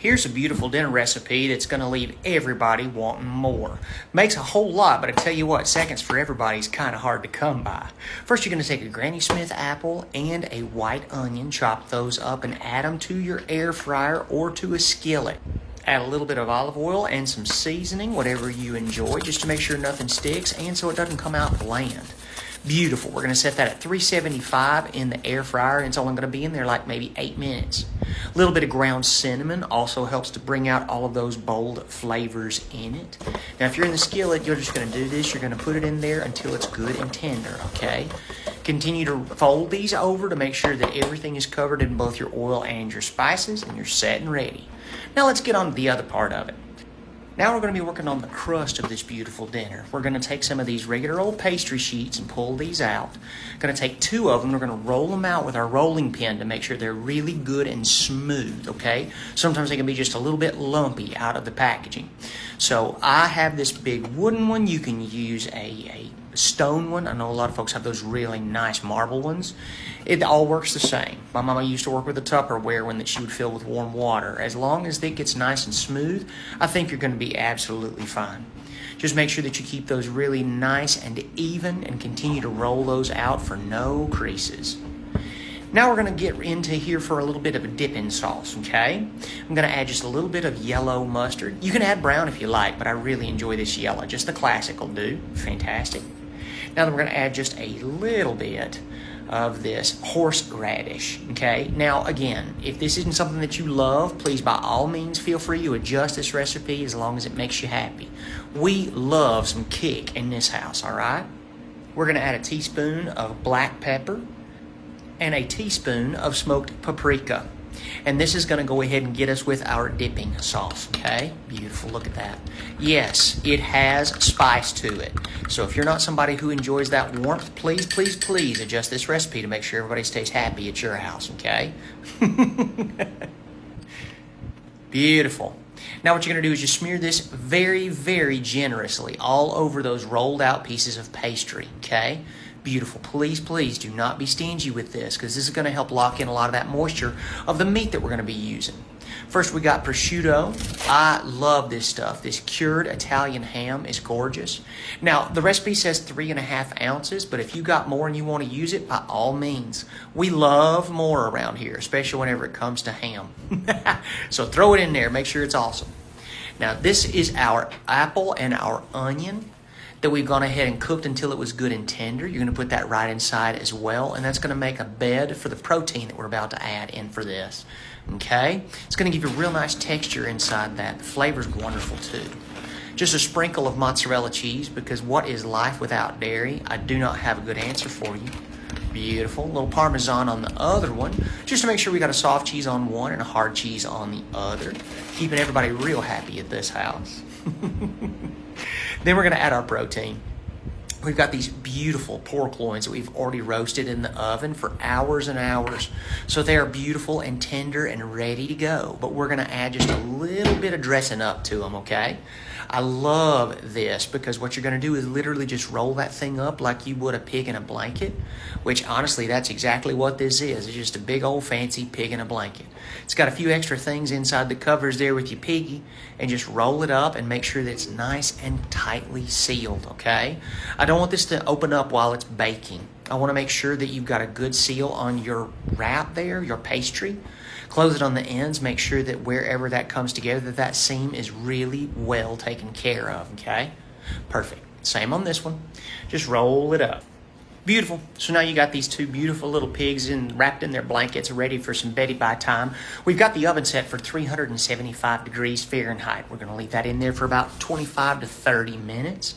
Here's a beautiful dinner recipe that's going to leave everybody wanting more. Makes a whole lot, but I tell you what, seconds for everybody is kind of hard to come by. First, you're going to take a Granny Smith apple and a white onion, chop those up and add them to your air fryer or to a skillet. Add a little bit of olive oil and some seasoning, whatever you enjoy, just to make sure nothing sticks and so it doesn't come out bland. Beautiful. We're going to set that at 375 in the air fryer, and it's only going to be in there like maybe 8 minutes. A little bit of ground cinnamon also helps to bring out all of those bold flavors in it. Now, if you're in the skillet, you're just going to do this. You're going to put it in there until it's good and tender, okay? Continue to fold these over to make sure that everything is covered in both your oil and your spices, and you're set and ready. Now, let's get on to the other part of it. Now we're going to be working on the crust of this beautiful dinner. We're going to take some of these regular old pastry sheets and pull these out. Going to take 2 of them. We're going to roll them out with our rolling pin to make sure they're really good and smooth, okay? Sometimes they can be just a little bit lumpy out of the packaging. So I have this big wooden one. You can use a stone one. I know a lot of folks have those really nice marble ones. It all works the same. My mama used to work with a Tupperware one that she would fill with warm water. As long as it gets nice and smooth, I think you're going to be absolutely fine. Just make sure that you keep those really nice and even and continue to roll those out for no creases. Now we're going to get into here for a little bit of a dipping sauce, okay? I'm going to add just a little bit of yellow mustard. You can add brown if you like, but I really enjoy this yellow. Just the classic will do. Fantastic. Now then we're going to add just a little bit of this horseradish, okay? Now, again, if this isn't something that you love, please, by all means, feel free to adjust this recipe as long as it makes you happy. We love some kick in this house, all right? We're going to add a teaspoon of black pepper and a teaspoon of smoked paprika. And this is going to go ahead and get us with our dipping sauce, okay? Beautiful, look at that. Yes, it has spice to it. So if you're not somebody who enjoys that warmth, please, please, please adjust this recipe to make sure everybody stays happy at your house, okay? Beautiful. Now what you're going to do is just smear this very, very generously all over those rolled out pieces of pastry, okay? Beautiful. Please, please do not be stingy with this because this is going to help lock in a lot of that moisture of the meat that we're going to be using. First, we got prosciutto. I love this stuff. This cured Italian ham is gorgeous. Now, the recipe says 3.5 ounces, but if you got more and you want to use it, by all means. We love more around here, especially whenever it comes to ham. So throw it in there. Make sure it's awesome. Now, this is our apple and our onion that we've gone ahead and cooked until it was good and tender. You're going to put that right inside as well, and that's going to make a bed for the protein that we're about to add in for this. Okay? It's going to give you a real nice texture inside that. The flavor's wonderful too. Just a sprinkle of mozzarella cheese, because what is life without dairy? I do not have a good answer for you. Beautiful. A little Parmesan on the other one, just to make sure we got a soft cheese on one and a hard cheese on the other. Keeping everybody real happy at this house. Then we're going to add our protein. We've got these beautiful pork loins that we've already roasted in the oven for hours and hours. So they are beautiful and tender and ready to go. But we're going to add just a little bit of dressing up to them, okay? I love this because what you're going to do is literally just roll that thing up like you would a pig in a blanket, which honestly, that's exactly what this is. It's just a big old fancy pig in a blanket. It's got a few extra things inside the covers there with your piggy, and just roll it up and make sure that it's nice and tightly sealed, okay? I don't want this to open up while it's baking. I want to make sure that you've got a good seal on your wrap there, your pastry. Close it on the ends. Make sure that wherever that comes together, that seam is really well taken care of, okay? Perfect. Same on this one. Just roll it up. Beautiful. So now you got these 2 beautiful little pigs wrapped in their blankets ready for some Betty by time. We've got the oven set for 375 degrees Fahrenheit. We're going to leave that in there for about 25 to 30 minutes.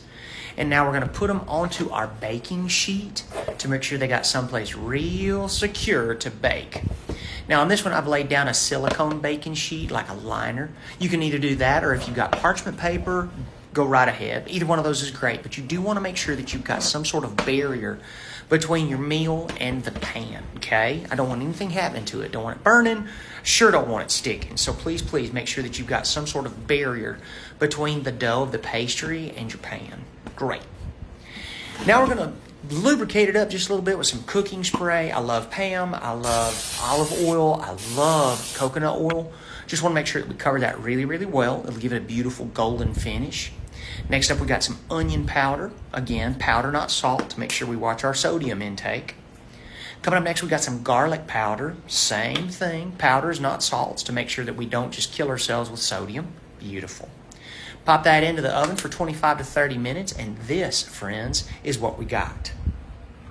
And now we're going to put them onto our baking sheet to make sure they got someplace real secure to bake. Now on this one, I've laid down a silicone baking sheet, like a liner. You can either do that, or if you've got parchment paper, go right ahead. Either one of those is great, but you do want to make sure that you've got some sort of barrier between your meal and the pan, okay? I don't want anything happening to it. Don't want it burning. Sure don't want it sticking. So please, please make sure that you've got some sort of barrier between the dough of the pastry and your pan. Great. Now we're going to lubricate it up just a little bit with some cooking spray. I love Pam. I love olive oil. I love coconut oil. Just want to make sure that we cover that really, really well. It'll give it a beautiful golden finish. Next up, we got some onion powder. Again, powder, not salt, to make sure we watch our sodium intake. Coming up next, we got some garlic powder. Same thing, powders, not salts, to make sure that we don't just kill ourselves with sodium. Beautiful. Pop that into the oven for 25 to 30 minutes, and this, friends, is what we got.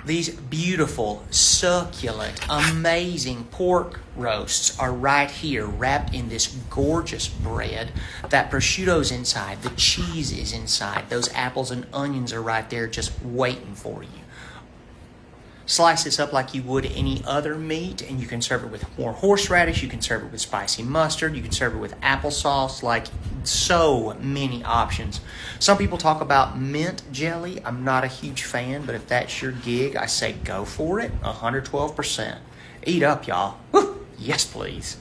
These beautiful, succulent, amazing pork roasts are right here, wrapped in this gorgeous bread. That prosciutto's inside, the cheese is inside, those apples and onions are right there just waiting for you. Slice this up like you would any other meat, and you can serve it with more horseradish, you can serve it with spicy mustard, you can serve it with applesauce, like so many options. Some people talk about mint jelly. I'm not a huge fan, but if that's your gig, I say go for it, 112%. Eat up, y'all. Woo! Yes, please.